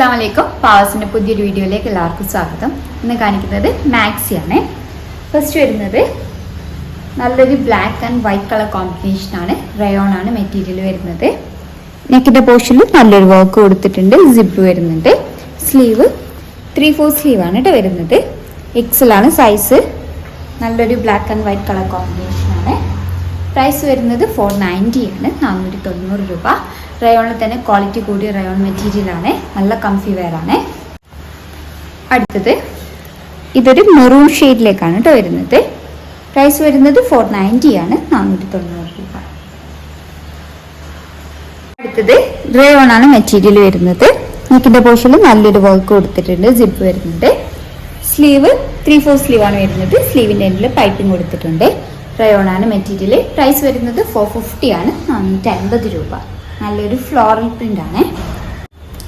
അസ്സലാമലൈക്കും. പാവസിന്റെ പുതിയൊരു വീഡിയോയിലേക്ക് എല്ലാവർക്കും സ്വാഗതം. ഇന്ന് കാണിക്കുന്നത് മാക്സിയാണ്. ഫസ്റ്റ് വരുന്നത് നല്ലൊരു black and white colour combination ആണ്. റയോൺ ആണ് മെറ്റീരിയൽ വരുന്നത്. നെക്കിന്റെ പോർഷനിൽ നല്ലൊരു വർക്ക് കൊടുത്തിട്ടുണ്ട്. സിപ്പ് വരുന്നുണ്ട്. സ്ലീവ് 3/4 സ്ലീവ് ആണ് കേട്ടോ വരുന്നത്. എക്സൽ ആണ് സൈസ്. നല്ലൊരു black and white colour combination ആണ്. പ്രൈസ് വരുന്നത് 490 ആണ്, 490 രൂപ. റയോണിൽ തന്നെ ക്വാളിറ്റി കൂടിയ റയോൺ മെറ്റീരിയൽ ആണ്. നല്ല കംഫി വെയർ ആണ്. അടുത്തത് ഇതൊരു മെറൂൺ ഷെയ്ഡിലേക്കാണ് കേട്ടോ വരുന്നത്. പ്രൈസ് വരുന്നത് 490 ആണ്, 490 രൂപ. അടുത്തത് റയോൺ ആണ് മെറ്റീരിയൽ വരുന്നത്. നെക്കിന്റെ പോർഷനിൽ നല്ലൊരു വർക്ക് കൊടുത്തിട്ടുണ്ട്. സിപ്പ് വരുന്നുണ്ട്. സ്ലീവ് 3/4 സ്ലീവ് ആണ് വരുന്നത്. സ്ലീവിന്റെ എൻഡിൽ പൈപ്പിംഗ് കൊടുത്തിട്ടുണ്ട്. റയോൺ ആണ് മെറ്റീരിയൽ. പ്രൈസ് വരുന്നത് 450 ആണ്, 450 രൂപ. നല്ലൊരു ഫ്ലോറൽ പ്രിന്റ് ആണ്.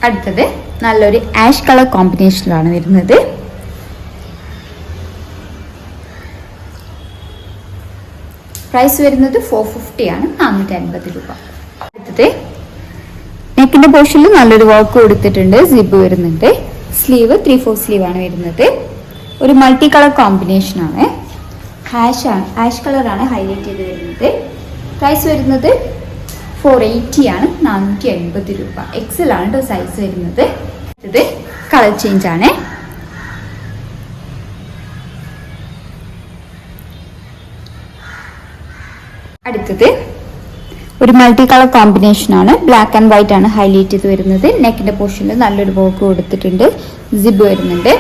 അടുത്തത് നല്ലൊരു ആഷ് കളർ കോമ്പിനേഷനിലാണ് വരുന്നത്. പ്രൈസ് വരുന്നത് 450 ആണ്, 450 രൂപ. അടുത്തത് നെക്കിന്റെ പോർഷനിൽ നല്ലൊരു വർക്ക് കൊടുത്തിട്ടുണ്ട്. സിബ് വരുന്നുണ്ട്. സ്ലീവ് 3/4 സ്ലീവ് ആണ് വരുന്നത്. ഒരു മൾട്ടി കളർ കോമ്പിനേഷൻ ആണ്. ആഷ് കളറാണ് ഹൈലൈറ്റ് ചെയ്ത് വരുന്നത്. പ്രൈസ് വരുന്നത് 480 ആണ്, 480 രൂപ. എക്സൽ ആണ് കേട്ടോ സൈസ് വരുന്നത്. ഇത് കളർ ചേഞ്ച് ആണ്. അടുത്തത് ഒരു മൾട്ടി കളർ കോമ്പിനേഷൻ ആണ്. ബ്ലാക്ക് ആൻഡ് വൈറ്റ് ആണ് ഹൈലൈറ്റ് ചെയ്ത് വരുന്നത്. നെക്കിന്റെ പോർഷനിൽ നല്ലൊരു വർക്ക് കൊടുത്തിട്ടുണ്ട്. സിബ് വരുന്നുണ്ട്.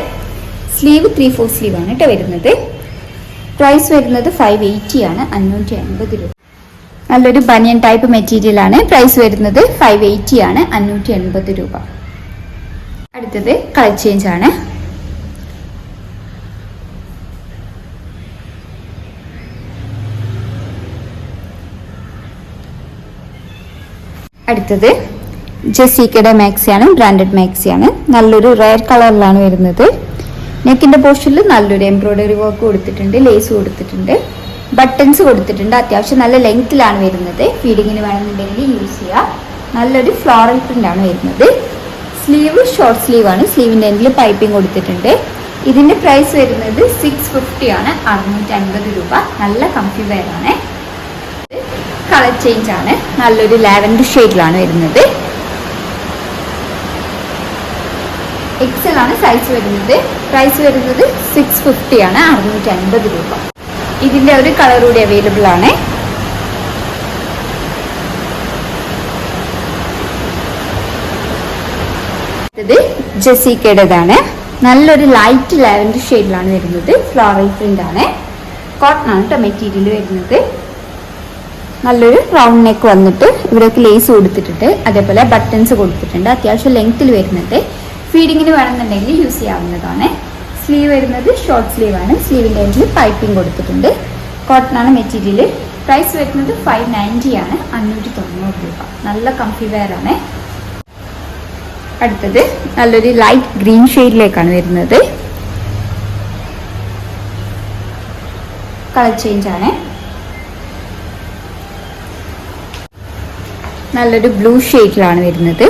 സ്ലീവ് 3/4 സ്ലീവ് ആണ് കേട്ടോ വരുന്നത്. പ്രൈസ് വരുന്നത് 580 ആണ്, 580 രൂപ. നല്ലൊരു ബനിയൻ ടൈപ്പ് മെറ്റീരിയൽ ആണ്. പ്രൈസ് വരുന്നത് 580 ആണ്, 580 രൂപ. അടുത്തത് കളർ ചേഞ്ച് ആണ്. അടുത്തത് ജെസിക്കയുടെ മാക്സിയാണ്. ബ്രാൻഡഡ് മാക്സിയാണ്. നല്ലൊരു റെയർ കളറിലാണ് വരുന്നത്. നെക്കിന്റെ പോർഷനിൽ നല്ലൊരു എംബ്രോയിഡറി വർക്ക് കൊടുത്തിട്ടുണ്ട്. ലേസ് കൊടുത്തിട്ടുണ്ട്. ബട്ടൺസ് കൊടുത്തിട്ടുണ്ട്. അത്യാവശ്യം നല്ല ലെങ്ത്തിലാണ് വരുന്നത്. ഫീഡിങ്ങിന് വേണമെന്നുണ്ടെങ്കിൽ യൂസ് ചെയ്യാം. നല്ലൊരു ഫ്ലോറൽ പ്രിന്റ് ആണ് വരുന്നത്. സ്ലീവ് ഷോർട്ട് സ്ലീവ് ആണ്. സ്ലീവിന്റെ എൻഡിൽ പൈപ്പിംഗ് കൊടുത്തിട്ടുണ്ട്. ഇതിന്റെ പ്രൈസ് വരുന്നത് 650 ആണ്, 650 രൂപ. നല്ല കംഫി വെയർ ആണ്. കളർ ചേഞ്ച് ആണ്. നല്ലൊരു ലാവൻഡർ ഷെയ്ഡിലാണ് വരുന്നത്. എക്സൽ ആണ് സൈസ് വരുന്നത്. പ്രൈസ് വരുന്നത് 650 ആണ്, 650 രൂപ. ഇതിന്റെ ഒരു കളർ കൂടി അവൈലബിൾ ആണ്. ഇത് ജെസിക്കയുടേതാണ്. നല്ലൊരു ലൈറ്റ് ലാവൻഡർ ഷെയ്ഡിലാണ് വരുന്നത്. ഫ്ലോറൽ പ്രിന്റ് ആണ്. കോട്ടൺ ആണ് കേട്ടോ മെറ്റീരിയൽ വരുന്നത്. നല്ലൊരു റൗണ്ട് നെക്ക് വന്നിട്ട് ഇവിടേക്ക് ലേസ് കൊടുത്തിട്ടുണ്ട്. അതേപോലെ ബട്ടൺസ് കൊടുത്തിട്ടുണ്ട്. അത്യാവശ്യം ലെങ്ത്തിൽ വരുന്നുണ്ട്. ഫീഡിങ്ങിന് വേണമെന്നുണ്ടെങ്കിൽ യൂസ് ചെയ്യാവുന്നതാണ്. സ്ലീവ് വരുന്നത് ഷോർട്ട് സ്ലീവ് ആണ്. സ്ലീവിന്റെ എൻഡിൽ പൈപ്പിംഗ് കൊടുത്തിട്ടുണ്ട്. കോട്ടൺ ആണ് മെറ്റീരിയൽ. പ്രൈസ് വരുന്നത് 590 ആണ്, 590 രൂപ. നല്ല കംഫി വെയർ ആണ്. അടുത്തത് നല്ലൊരു ലൈറ്റ് ഗ്രീൻ ഷെയ്ഡിലേക്കാണ് വരുന്നത്. കളർ ചേഞ്ച് ആണ്. നല്ലൊരു ബ്ലൂ ഷെയ്ഡിലാണ് വരുന്നത്.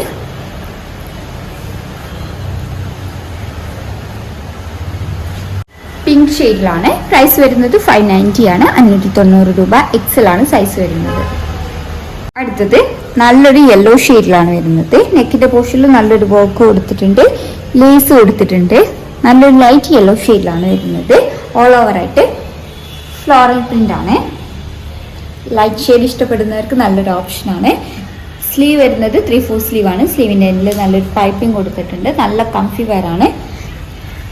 പിങ്ക് ഷെയ്ഡിലാണ്. പ്രൈസ് വരുന്നത് 590 ആണ്, 590 രൂപ. എക്സൽ ആണ് സൈസ് വരുന്നത്. അടുത്തത് നല്ലൊരു യെല്ലോ ഷെയ്ഡിലാണ് വരുന്നത്. നെക്കിന്റെ പോർഷനിൽ നല്ലൊരു വർക്ക് കൊടുത്തിട്ടുണ്ട്. ലേസ് കൊടുത്തിട്ടുണ്ട്. നല്ലൊരു ലൈറ്റ് യെല്ലോ ഷെയ്ഡിലാണ് വരുന്നത്. ഓൾ ഓവർ ആയിട്ട് ഫ്ലോറൽ പ്രിന്റ് ആണ്. ലൈറ്റ് ഷെയ്ഡ് ഇഷ്ടപ്പെടുന്നവർക്ക് നല്ലൊരു ഓപ്ഷനാണ്. സ്ലീവ് വരുന്നത് 3/4 സ്ലീവ് ആണ്. സ്ലീവിന്റെ എൻഡിൽ നല്ലൊരു പൈപ്പിംഗ് കൊടുത്തിട്ടുണ്ട്. നല്ല കംഫി വെയർ ആണ്.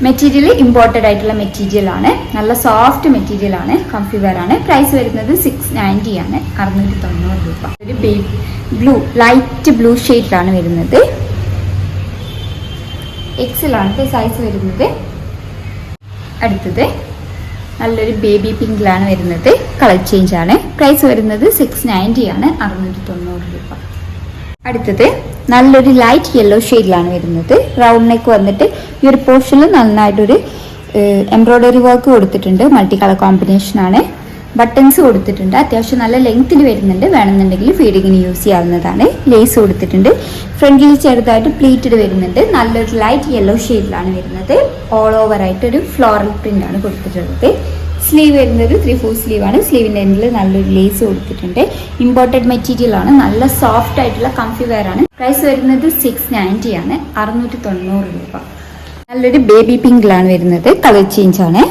മെറ്റീരിയൽ ഇമ്പോർട്ടഡ് ആയിട്ടുള്ള മെറ്റീരിയൽ ആണ്. നല്ല സോഫ്റ്റ് മെറ്റീരിയൽ ആണ്. കംഫി വെയർ ആണ്. പ്രൈസ് വരുന്നത് 690 ആണ്, 690 രൂപ. ഒരു ബ്ലൂ ലൈറ്റ് ബ്ലൂ ഷെയ്ഡിലാണ് വരുന്നത്. എക്സൽ ആണ് സൈസ് വരുന്നത്. അടുത്തത് നല്ലൊരു ബേബി പിങ്കിലാണ് വരുന്നത്. കളർ ചേഞ്ച് ആണ്. പ്രൈസ് വരുന്നത് 690 ആണ്, 690 രൂപ. അടുത്തത് നല്ലൊരു ലൈറ്റ് യെല്ലോ ഷെയ്ഡിലാണ് വരുന്നത്. റൗണ്ട് നെക്ക് വന്നിട്ട് ഈ ഒരു പോർഷനിൽ നന്നായിട്ടൊരു എംബ്രോയിഡറി വർക്ക് കൊടുത്തിട്ടുണ്ട്. മൾട്ടി കളർ കോമ്പിനേഷൻ ആണ്. ബട്ടൺസ് കൊടുത്തിട്ടുണ്ട്. അത്യാവശ്യം നല്ല ലെങ്ത്തിൽ വരുന്നുണ്ട്. വേണമെന്നുണ്ടെങ്കിൽ ഫീഡിങ്ങിന് യൂസ് ചെയ്യാവുന്നതാണ്. ലേസ് കൊടുത്തിട്ടുണ്ട്. ഫ്രണ്ടിൽ ചെറുതായിട്ട് പ്ലീറ്റഡ് വരുന്നുണ്ട്. നല്ലൊരു ലൈറ്റ് യെല്ലോ ഷെയ്ഡിലാണ് വരുന്നത്. ഓൾ ഓവർ ആയിട്ട് ഒരു ഫ്ലോറൽ പ്രിന്റ് ആണ് കൊടുത്തിട്ടുള്ളത്. സ്ലീവ് വരുന്നത് 3/4 സ്ലീവ് ആണ്. സ്ലീവിൻ്റെ എൻഡിൽ നല്ലൊരു ലേസ് കൊടുത്തിട്ടുണ്ട്. ഇമ്പോർട്ടഡ് മെറ്റീരിയൽ ആണ്. നല്ല സോഫ്റ്റ് ആയിട്ടുള്ള കംഫി വെയർ ആണ്. പ്രൈസ് വരുന്നത് 690 ആണ്, 690 രൂപ. നല്ലൊരു ബേബി പിങ്കിലാണ് വരുന്നത്. കളർ ചേഞ്ച് ആണ്.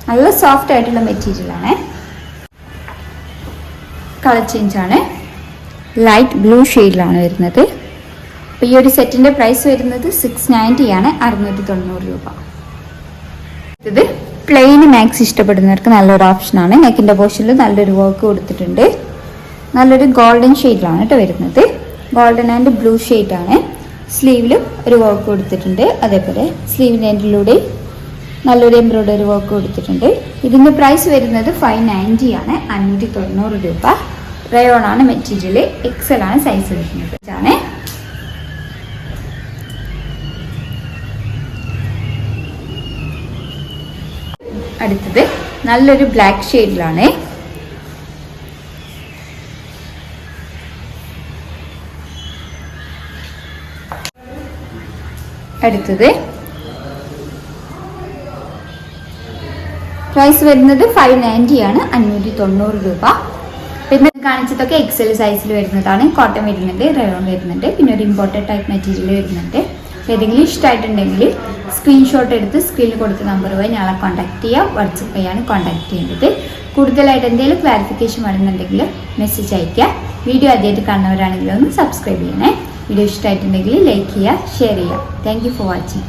നല്ല സോഫ്റ്റ് ആയിട്ടുള്ള മെറ്റീരിയൽ ആണ്. കളർ ചേഞ്ച് ആണ്. ലൈറ്റ് ബ്ലൂ ഷെയ്ഡിലാണ് വരുന്നത്. അപ്പോൾ ഈ ഒരു സെറ്റിന്റെ പ്രൈസ് വരുന്നത് 690 ആണ്, 690 രൂപ. ഇത് പ്ലെയിൻ മാക്സ് ഇഷ്ടപ്പെടുന്നവർക്ക് നല്ലൊരു ഓപ്ഷനാണ്. നെക്കിന്റെ പോർഷനിൽ നല്ലൊരു വർക്ക് കൊടുത്തിട്ടുണ്ട്. നല്ലൊരു ഗോൾഡൻ ഷെയ്ഡിലാണ് കേട്ടോ വരുന്നത്. ഗോൾഡൻ ആൻഡ് ബ്ലൂ ഷെയ്ഡാണ്. സ്ലീവിലും ഒരു വർക്ക് കൊടുത്തിട്ടുണ്ട്. അതേപോലെ സ്ലീവിൻ്റെ എൻഡിലൂടെ നല്ലൊരു എംബ്രോയ്ഡറി വർക്ക് കൊടുത്തിട്ടുണ്ട്. ഇതിൻ്റെ പ്രൈസ് വരുന്നത് 590 ആണ്, 590 രൂപ. റയോൺ ആണ് മെറ്റീരിയൽ. എക്സൽ ആണ് സൈസ് വരുന്നത്. അടുത്തത് നല്ലൊരു ബ്ലാക്ക് ഷെയ്ഡിലാണ്. അടുത്തത് പ്രൈസ് വരുന്നത് 590 ആണ്, 590 രൂപ. പിന്നെ കാണിച്ചതൊക്കെ എക്സൽ സൈസിൽ വരുന്നതാണ്. കോട്ടൺ വരുന്നുണ്ട്, റയോൺ വരുന്നുണ്ട്, പിന്നെ ഒരു ഇമ്പോർട്ടഡ് ടൈപ്പ് മെറ്റീരിയൽ വരുന്നുണ്ട്. ഏതെങ്കിലും ഇഷ്ടമായിട്ടുണ്ടെങ്കിൽ സ്ക്രീൻഷോട്ട് എടുത്ത് സ്ക്രീനിൽ കൊടുത്ത നമ്പറുമായി ഞങ്ങളെ കോൺടാക്ട് ചെയ്യാം. വാട്സപ്പ് ചെയ്യാണ് കോൺടാക്ട് ചെയ്യേണ്ടത്. കൂടുതലായിട്ട് എന്തെങ്കിലും ക്ലാരിഫിക്കേഷൻ വേണമെന്നുണ്ടെങ്കിൽ മെസ്സേജ് അയയ്ക്കുക. വീഡിയോ ആദ്യമായിട്ട് കാണുന്നവരാണെങ്കിൽ ഒന്ന് സബ്സ്ക്രൈബ് ചെയ്യണേ. വീഡിയോ ഇഷ്ടമായിട്ടുണ്ടെങ്കിൽ ലൈക്ക് ചെയ്യുക, ഷെയർ ചെയ്യുക. Thank you for watching.